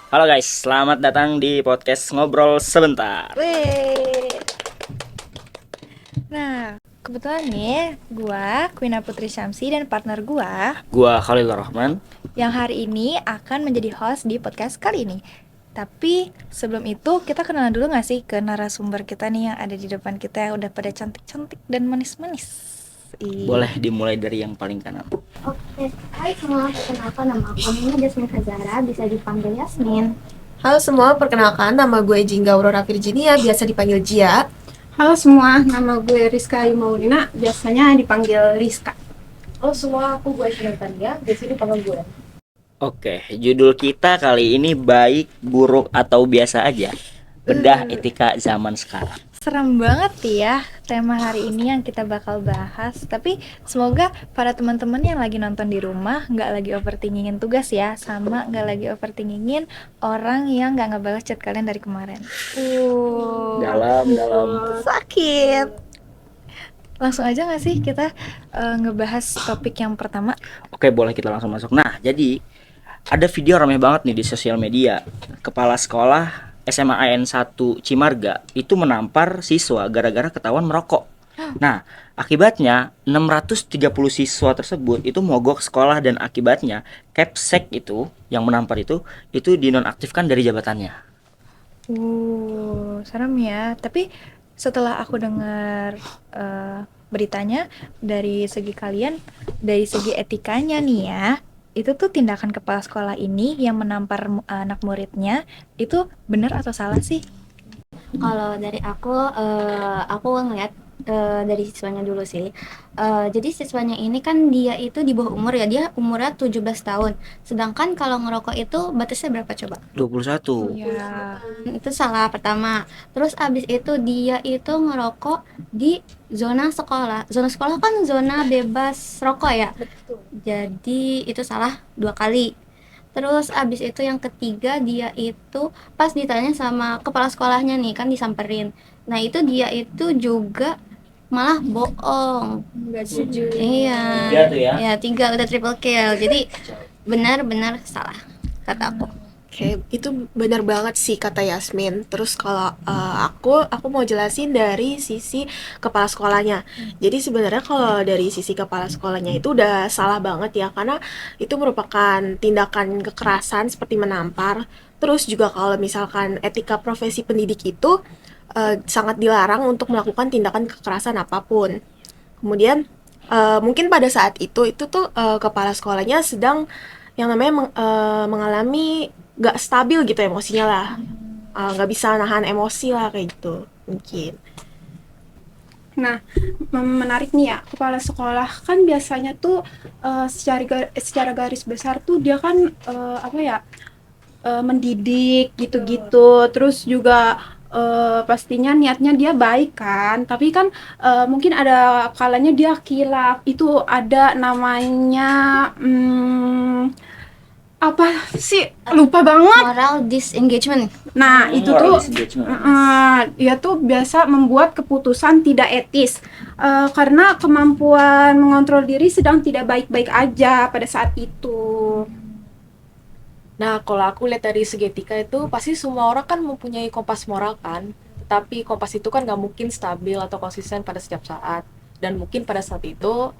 Halo guys, selamat datang di podcast Ngobrol Sebentar. Weh. Nah, kebetulan nih, gua Queen Putri Syamsi dan partner gua Gua Khalil Rahman. yang hari ini akan menjadi host di podcast kali ini. Tapi sebelum itu kita kenalan dulu gak sih ke narasumber kita nih yang ada di depan kita yang udah pada cantik-cantik dan manis-manis. Boleh dimulai dari yang paling kanan. Oke, hai semua, perkenalkan nama aku Muna Jasmine Azara, bisa dipanggil Yasmin. Halo semua, perkenalkan nama gue Jingga Aurora Virginia, biasa dipanggil Jia. Halo semua, nama gue Rizka Maulina, biasanya dipanggil Rizka. Halo semua, aku gue Shinantania, biasa dipanggil gue. Oke, judul kita kali ini baik, buruk, atau biasa aja. Bedah etika zaman sekarang. Serem banget ya tema hari ini yang kita bakal bahas. Tapi semoga para teman-teman yang lagi nonton di rumah nggak lagi overthinkingin tugas ya, sama nggak lagi overthinkingin orang yang nggak ngebalas chat kalian dari kemarin. Dalam. Sakit. Langsung aja nggak sih kita ngebahas topik yang pertama? Oke, boleh kita langsung masuk. Nah, jadi ada video rame banget nih di sosial media. Kepala sekolah SMA AN 1 Cimarga itu menampar siswa gara-gara ketahuan merokok. Nah, akibatnya 630 siswa tersebut itu mogok sekolah dan akibatnya Kepsek itu yang menampar itu dinonaktifkan dari jabatannya. Serem ya. Tapi setelah aku dengar beritanya dari segi kalian, dari segi etikanya nih ya, itu tuh tindakan kepala sekolah ini yang menampar anak muridnya itu benar atau salah sih? Kalau dari aku ngeliat dari siswanya dulu sih. Jadi siswanya ini kan dia itu di bawah umur ya, dia umurnya 17 tahun. Sedangkan kalau ngerokok itu batasnya berapa coba? 21. Ya. Itu salah pertama. Terus abis itu dia itu ngerokok di zona sekolah. Zona sekolah kan zona bebas rokok ya. Jadi itu salah 2 kali. Terus abis itu yang ketiga dia itu pas ditanya sama kepala sekolahnya nih kan disamperin. Nah itu dia itu juga malah bohong. Nggak setuju. Iya. 3 tuh ya. Ya 3 udah triple kill. Jadi benar-benar salah kata aku. Oke, itu benar banget sih kata Yasmin. Terus kalau aku mau jelasin dari sisi kepala sekolahnya. Jadi sebenarnya kalau dari sisi kepala sekolahnya itu udah salah banget ya, karena itu merupakan tindakan kekerasan seperti menampar. Terus juga kalau misalkan etika profesi pendidik itu sangat dilarang untuk melakukan tindakan kekerasan apapun. Kemudian mungkin pada saat itu tuh kepala sekolahnya sedang yang namanya mengalami gak stabil gitu emosinya lah, gak bisa nahan emosi lah kayak gitu mungkin. Nah, menarik nih ya, kepala sekolah kan biasanya tuh secara garis besar tuh dia kan mendidik gitu-gitu, terus juga pastinya niatnya dia baik kan, tapi kan mungkin ada kalanya dia khilaf, itu ada namanya apa sih, lupa banget. Moral disengagement. Nah itu Moral tuh disengagement. dia tuh biasa membuat keputusan tidak etis karena kemampuan mengontrol diri sedang tidak baik-baik aja pada saat itu. Nah, kalau aku lihat dari segi etika itu, pasti semua orang kan mempunyai kompas moral kan, tetapi kompas itu kan nggak mungkin stabil atau konsisten pada setiap saat. Dan mungkin pada saat itu,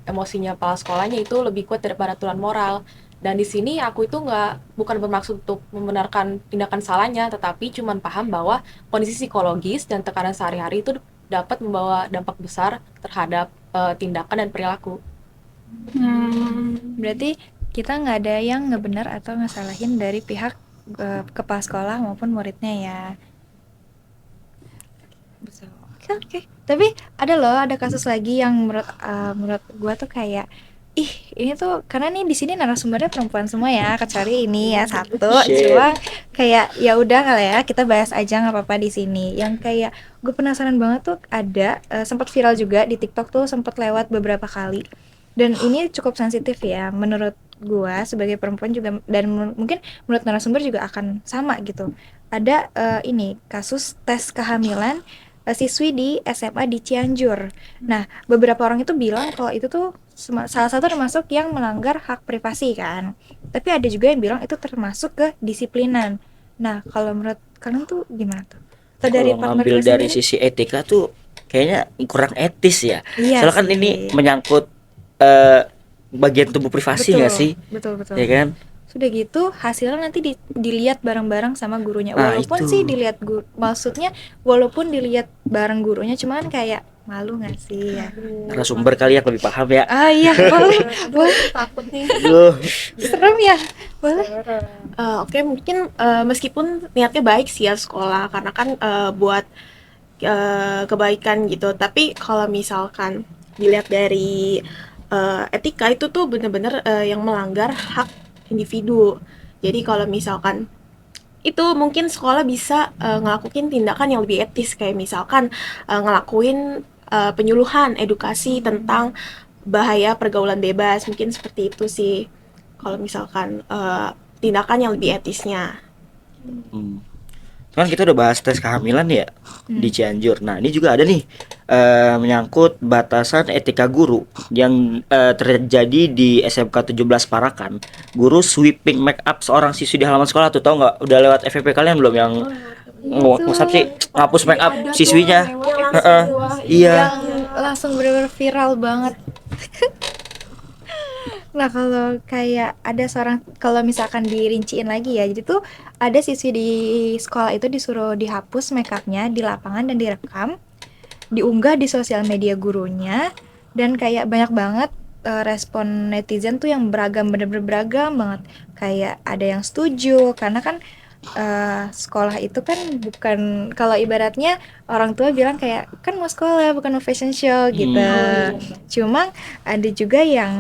emosinya kepala sekolahnya itu lebih kuat daripada aturan moral. Dan di sini aku itu bukan bermaksud untuk membenarkan tindakan salahnya, tetapi cuman paham bahwa kondisi psikologis dan tekanan sehari-hari itu dapat membawa dampak besar terhadap tindakan dan perilaku. Berarti kita nggak ada yang ngebenar atau ngesalahin dari pihak kepala sekolah maupun muridnya ya. Oke. Tapi ada kasus lagi yang menurut gua tuh kayak ini tuh karena nih di sini narasumbernya perempuan semua ya, kecuali ini ya satu. Shit. Cuma kayak ya udah kali ya kita bahas aja nggak apa-apa di sini. Yang kayak gue penasaran banget tuh ada sempat viral juga di TikTok tuh, sempat lewat beberapa kali. Dan ini cukup sensitif ya menurut gua sebagai perempuan juga, dan mungkin menurut narasumber juga akan sama gitu. Ada ini kasus tes kehamilan siswi di SMA di Cianjur. Nah, beberapa orang itu bilang kalau itu tuh salah satu termasuk yang melanggar hak privasi kan. Tapi ada juga yang bilang itu termasuk kedisiplinan. Nah, kalau menurut kalian tuh gimana tuh? Atau dari Kalau partner ngambil gue dari sendiri? sisi etika tuh kayaknya kurang etis ya. Iya Soalnya kan sih. ini menyangkut eh, bagian tubuh privasi Betul, nggak sih? betul, betul. Ya kan? Sudah gitu hasilnya nanti dilihat bareng-barang sama gurunya. Nah, Walaupun itu. sih dilihat maksudnya walaupun dilihat bareng gurunya, cuman kayak malu nggak sih ya? Narasumber kali yang lebih paham ya. Ah iya, boleh, boleh. Takut nih. Aduh. Serem ya, boleh. Oke, mungkin meskipun niatnya baik sih ya sekolah, karena kan buat kebaikan gitu. Tapi kalau misalkan dilihat dari etika itu tuh bener-bener yang melanggar hak individu. Jadi kalau misalkan itu mungkin sekolah bisa ngelakuin tindakan yang lebih etis, kayak misalkan ngelakuin penyuluhan edukasi tentang bahaya pergaulan bebas, mungkin seperti itu sih kalau misalkan tindakan yang lebih etisnya. Hmm. Kan kita udah bahas tes kehamilan ya di Cianjur. Nah, ini juga ada nih menyangkut batasan etika guru yang terjadi di SMK 17 Parakan. Guru sweeping make up seorang siswi di halaman sekolah tuh, tahu nggak? Udah lewat FVP kalian belum yang WhatsApp sih ngapus make up siswinya? Heeh. Iya. Yang langsung bener-bener viral banget. Nah, kalau kayak ada seorang, kalau misalkan dirinciin lagi ya, jadi tuh ada siswi di sekolah itu disuruh dihapus make upnya di lapangan dan direkam, diunggah di sosial media gurunya, dan kayak banyak banget respon netizen tuh yang beragam, bener-bener beragam banget. Kayak ada yang setuju, karena kan sekolah itu kan bukan, kalau ibaratnya orang tua bilang kayak kan mau sekolah bukan mau fashion show gitu. Cuma ada juga yang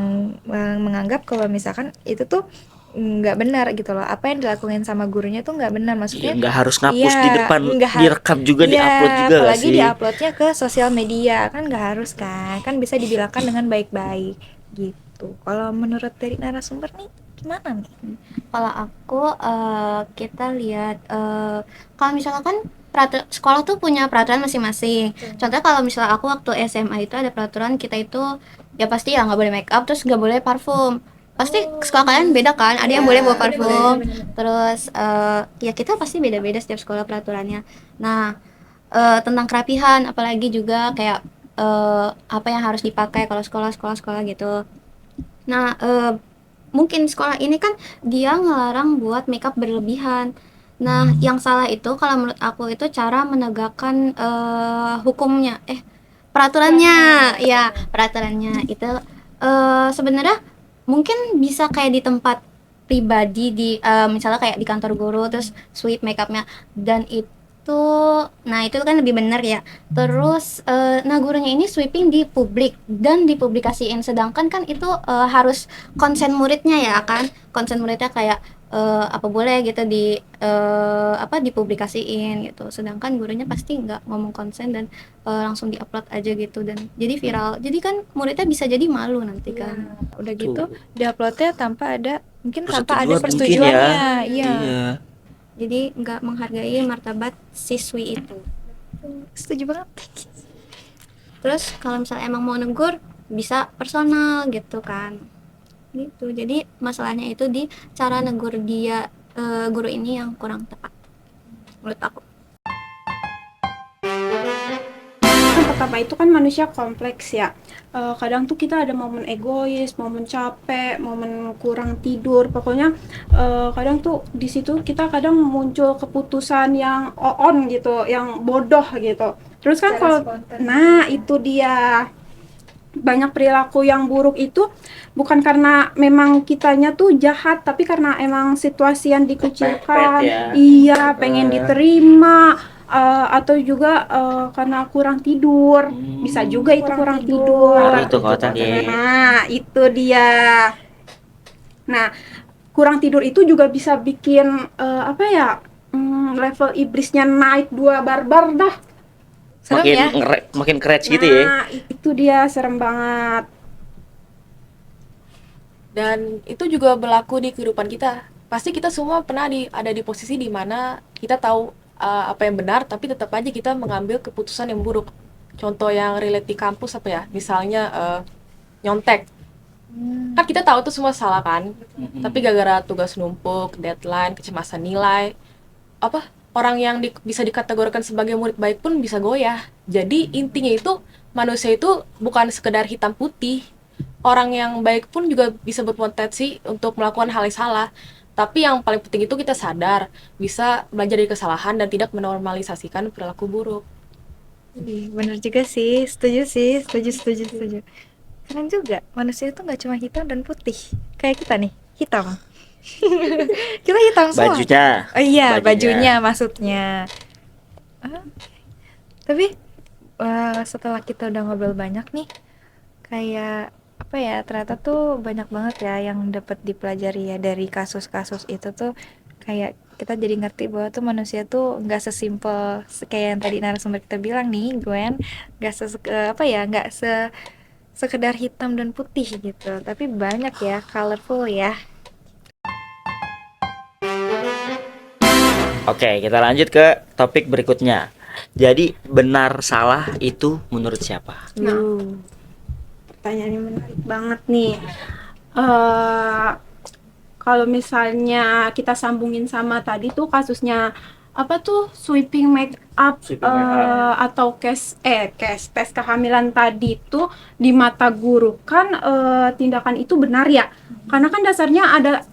menganggap kalau misalkan itu tuh nggak benar gitu loh, apa yang dilakuin sama gurunya tuh nggak benar, Iya, maksudnya nggak harus ngapus iya, di depan, nggak direkam juga, iya, diupload juga nggak apalagi sih? diuploadnya ke sosial media kan nggak harus kan bisa dibilangkan dengan baik-baik gitu. Kalau menurut dari narasumber nih gimana nih? Kalau aku kita lihat kalau misalkan sekolah tuh punya peraturan masing-masing. Contohnya kalau misalnya aku waktu SMA itu ada peraturan kita itu ya pasti ya nggak boleh make up, terus nggak boleh parfum. Pasti sekolah kalian beda kan? Ada yang boleh bawa parfum. Terus ya kita pasti beda-beda setiap sekolah peraturannya. Nah, tentang kerapihan apalagi juga kayak apa yang harus dipakai kalau sekolah gitu. Nah, mungkin sekolah ini kan dia ngelarang buat makeup berlebihan. Nah, yang salah itu kalau menurut aku itu cara menegakkan hukumnya, peraturannya, ya peraturannya itu sebenarnya mungkin bisa kayak di tempat pribadi di misalnya kayak di kantor guru terus sweep makeupnya dan itu, nah itu kan lebih benar ya. Terus nah gurunya ini sweeping di publik dan dipublikasiin, sedangkan kan itu harus konsen muridnya ya kan, konsen muridnya kayak apa boleh gitu di apa dipublikasiin gitu, sedangkan gurunya pasti nggak ngomong konsen dan langsung diupload aja gitu dan jadi viral, jadi kan muridnya bisa jadi malu nanti kan. Udah gitu diuploadnya tanpa ada mungkin Persetujuan tanpa ada mungkin persetujuannya, ya. iya. Iya. Jadi nggak menghargai martabat siswi itu. Setuju banget. Terus kalau misalnya emang mau negur bisa personal gitu kan, gitu. Jadi masalahnya itu di cara negur dia, guru ini yang kurang tepat menurut aku. Yang pertama itu kan manusia kompleks ya. Kadang tuh kita ada momen egois, momen capek, momen kurang tidur. Pokoknya kadang tuh di situ kita kadang muncul keputusan yang on gitu, yang bodoh gitu. Terus kan kalau nah itu dia banyak perilaku yang buruk itu bukan karena memang kitanya tuh jahat, tapi karena emang situasi yang dikucilkan. ya. Iya, pengen diterima atau juga karena kurang tidur. Bisa juga itu kurang tidur. Ngaruh tuh ke otak ya. Nah, itu dia. Nah, kurang tidur itu juga bisa bikin apa ya? Level iblisnya naik 2 barbar dah. Serem Makin ya. makin keren gitu ya. Nah, itu dia serem banget. Dan itu juga berlaku di kehidupan kita. Pasti kita semua pernah ada di posisi di mana kita tahu apa yang benar, tapi tetap aja kita mengambil keputusan yang buruk. Contoh yang relate di kampus apa ya, misalnya nyontek. Kan kita tahu itu semua salah kan, tapi gara-gara tugas numpuk, deadline, kecemasan nilai, apa orang yang bisa dikategorikan sebagai murid baik pun bisa goyah. Jadi intinya itu manusia itu bukan sekedar hitam putih. Orang yang baik pun juga bisa berpotensi untuk melakukan hal yang salah. Tapi yang paling penting itu kita sadar, bisa belajar dari kesalahan dan tidak menormalisasikan perilaku buruk. Bener juga sih, setuju. Keren juga, manusia itu nggak cuma hitam dan putih. Kayak kita nih, hitam. Kita hitam semua. Bajunya. Oh iya, bajunya maksudnya. Ah, tapi setelah kita udah ngobrol banyak nih, kayak apa ya, ternyata tuh banyak banget ya yang dapat dipelajari ya dari kasus-kasus itu tuh. Kayak kita jadi ngerti bahwa tuh manusia tuh nggak sesimpel kayak yang tadi narasumber kita bilang nih, Gwen, nggak nggak sekedar hitam dan putih gitu, tapi banyak ya, colorful ya. Oke, kita lanjut ke topik berikutnya. Jadi benar salah itu menurut siapa? Pertanyaannya menarik banget nih. Eh Kalau misalnya kita sambungin sama tadi tuh kasusnya apa tuh sweeping make up, atau case tes kehamilan tadi tuh di mata guru kan, tindakan itu benar ya, karena kan dasarnya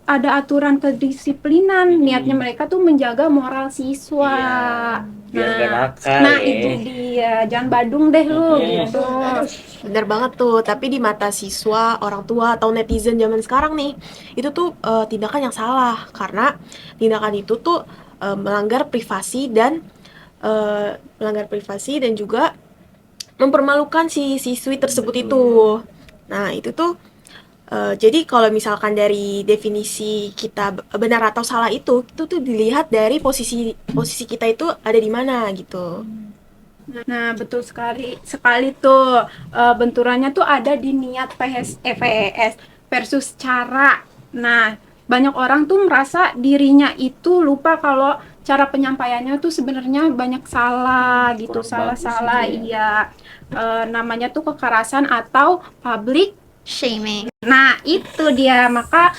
ada aturan kedisiplinan, niatnya mereka tuh menjaga moral siswa. Biar nggak nakal Nah ya. itu dia, jangan badung deh lu gitu. Bener banget tuh, tapi di mata siswa, orang tua, atau netizen zaman sekarang nih, itu tuh tindakan yang salah, karena tindakan itu tuh melanggar privasi dan juga mempermalukan si siswi tersebut itu. Nah itu tuh jadi kalau misalkan dari definisi kita benar atau salah itu tuh dilihat dari posisi kita itu ada di mana gitu. Nah, betul sekali tuh, benturannya tuh ada di niat PES versus cara. Nah, banyak orang tuh merasa dirinya itu lupa kalau cara penyampaiannya tuh sebenarnya banyak salah gitu, Kurang bagus salah-salah, gitu iya. Namanya tuh kekerasan atau public. Shaming. Nah, itu dia, maka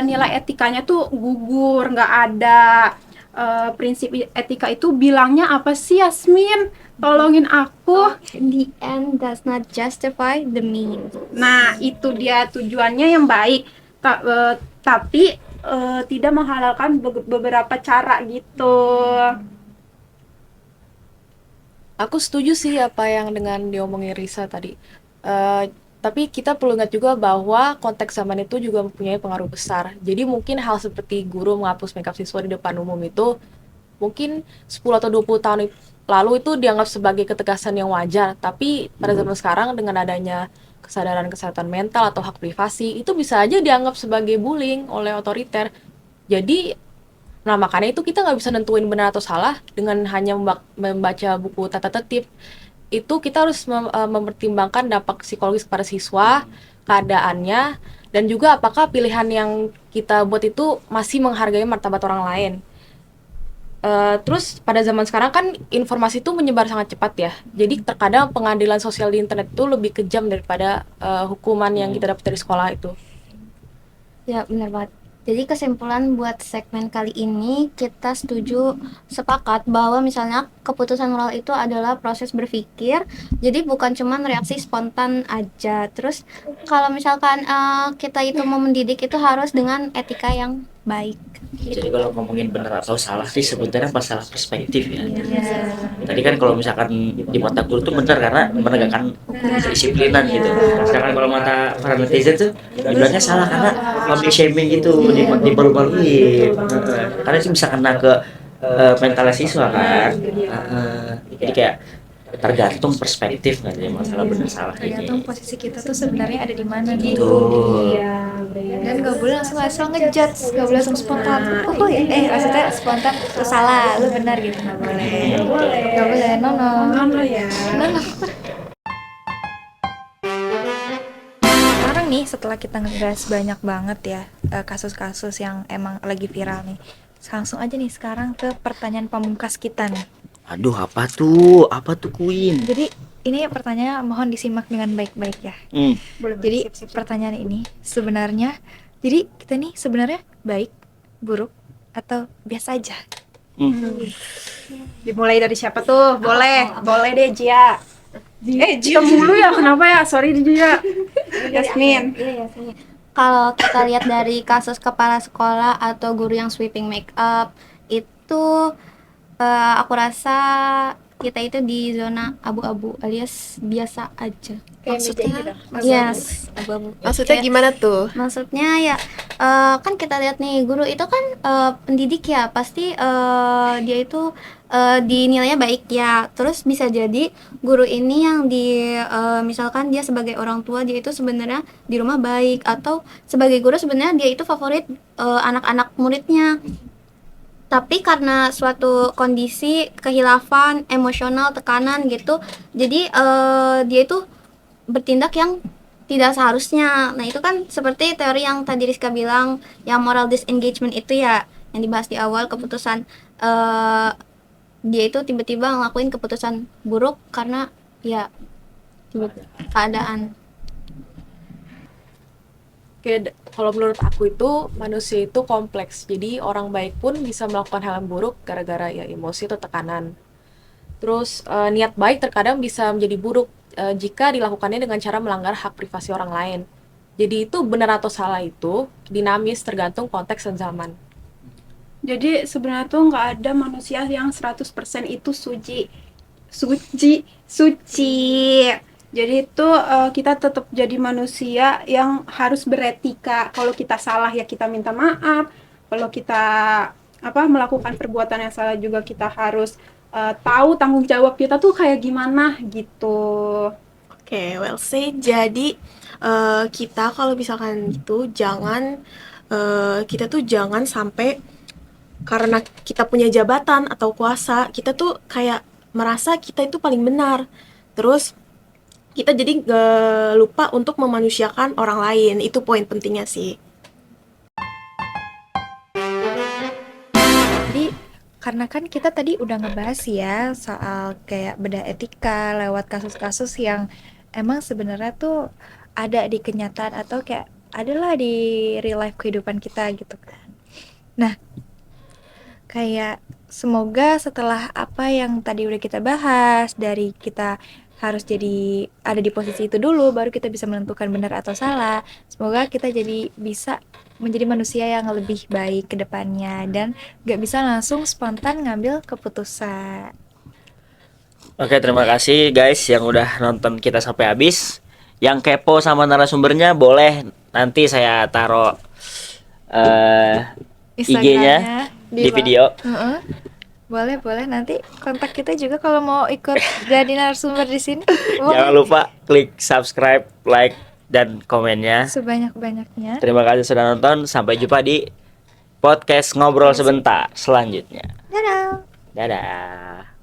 nilai etikanya tuh gugur, nggak ada. Prinsip etika itu bilangnya apa sih, Yasmin? Tolongin aku. The end does not justify the means. Nah, itu dia tujuannya yang baik, tapi tidak menghalalkan beberapa cara gitu. Aku setuju sih apa yang dengan diomongin Risa tadi. Tapi kita perlu ingat juga bahwa konteks zaman itu juga mempunyai pengaruh besar. Jadi mungkin hal seperti guru menghapus makeup siswa di depan umum itu mungkin 10 atau 20 tahun lalu itu dianggap sebagai ketegasan yang wajar. Tapi pada zaman sekarang dengan adanya kesadaran kesehatan mental atau hak privasi, itu bisa aja dianggap sebagai bullying oleh otoriter. Jadi nah, makanya itu kita nggak bisa nentuin benar atau salah dengan hanya membaca buku tata tertib. Itu kita harus mempertimbangkan dampak psikologis kepada siswa, keadaannya, dan juga apakah pilihan yang kita buat itu masih menghargai martabat orang lain. Terus pada zaman sekarang kan informasi itu menyebar sangat cepat ya. Jadi terkadang pengadilan sosial di internet itu lebih kejam daripada hukuman yang kita dapat dari sekolah itu. Ya, benar banget. Jadi kesimpulan buat segmen kali ini, kita sepakat bahwa misalnya keputusan moral itu adalah proses berpikir, jadi bukan cuma reaksi spontan aja. Terus kalau misalkan kita itu mau mendidik itu harus dengan etika yang baik. Jadi kalau ngomongin benar atau salah sih sebenarnya masalah perspektif ya. Tadi kan kalau misalkan di mata guru tuh benar karena menegakkan kedisiplinan gitu. Sedangkan kalau mata para netizen tuh dibilangnya salah karena public shaming gitu, dibalu-baluin. Karena itu bisa kena ke mental siswa kan. Jadi kayak tergantung perspektif nggak sih masalah benar salah Tergantung ini. posisi kita tuh sebenarnya ada di mana nih. Betul. Dan gak boleh langsung asal ngejudge, gak boleh langsung spontan. Oh ya, maksudnya spontan lu salah, lu benar gitu, gak boleh. Gak boleh, no. Mana ya? Sekarang nih setelah kita ngebahas banyak banget ya kasus-kasus yang emang lagi viral nih, langsung aja nih sekarang ke pertanyaan pamungkas kita nih. Aduh, apa tuh? Apa tuh Queen? Jadi ini pertanyaan mohon disimak dengan baik-baik ya. Jadi pertanyaan ini sebenarnya, jadi kita nih sebenarnya baik, buruk, atau biasa aja? Dimulai dari siapa tuh? Boleh deh Jia. Jia mulu ya, kenapa ya? Sorry Jia. Yasmin. Kalau kita lihat dari kasus kepala sekolah atau guru yang sweeping make up itu, aku rasa kita itu di zona abu-abu alias biasa aja. Maksudnya, Yes, abu-abu. maksudnya Kayak- gimana tuh? Maksudnya ya, kan kita lihat nih guru itu kan pendidik ya, pasti dia itu dinilainya baik ya. Terus bisa jadi guru ini yang misalkan dia sebagai orang tua dia itu sebenarnya di rumah baik, atau sebagai guru sebenarnya dia itu favorit anak-anak muridnya. Tapi karena suatu kondisi kehilafan emosional, tekanan gitu, jadi dia itu bertindak yang tidak seharusnya. Nah itu kan seperti teori yang tadi Rizka bilang, yang moral disengagement itu ya, yang dibahas di awal, keputusan dia itu tiba-tiba ngelakuin keputusan buruk karena ya keadaan. Oke, kalau menurut aku itu manusia itu kompleks. Jadi orang baik pun bisa melakukan hal yang buruk gara-gara ya emosi atau tekanan. Terus niat baik terkadang bisa menjadi buruk jika dilakukannya dengan cara melanggar hak privasi orang lain. Jadi itu benar atau salah itu dinamis tergantung konteks dan zaman. Jadi sebenarnya tuh nggak ada manusia yang 100% itu suci. Jadi itu kita tetap jadi manusia yang harus beretika. Kalau kita salah ya kita minta maaf. Kalau kita melakukan perbuatan yang salah juga kita harus tahu tanggung jawab kita tuh kayak gimana gitu. Oke, well say. Jadi kita kalau misalkan gitu kita tuh jangan sampai karena kita punya jabatan atau kuasa, kita tuh kayak merasa kita itu paling benar. Terus kita jadi lupa untuk memanusiakan orang lain. Itu poin pentingnya sih. Jadi karena kan kita tadi udah ngebahas ya soal kayak bedah etika lewat kasus-kasus yang emang sebenarnya tuh ada di kenyataan atau kayak adalah di real life kehidupan kita gitu kan. Nah, kayak semoga setelah apa yang tadi udah kita bahas, dari kita harus jadi ada di posisi itu dulu baru kita bisa menentukan benar atau salah. Semoga kita jadi bisa menjadi manusia yang lebih baik ke depannya dan gak bisa langsung spontan ngambil keputusan. Oke, terima kasih guys yang udah nonton kita sampai habis. Yang kepo sama narasumbernya boleh nanti saya taruh IG-nya di video. Heeh. Boleh nanti kontak kita juga kalau mau ikut jadi narasumber di sini. Jangan lupa klik subscribe, like, dan komennya. Sebanyak-banyaknya. Terima kasih sudah nonton. Sampai jumpa di podcast Ngobrol Sebentar selanjutnya. Dadah. Dadah.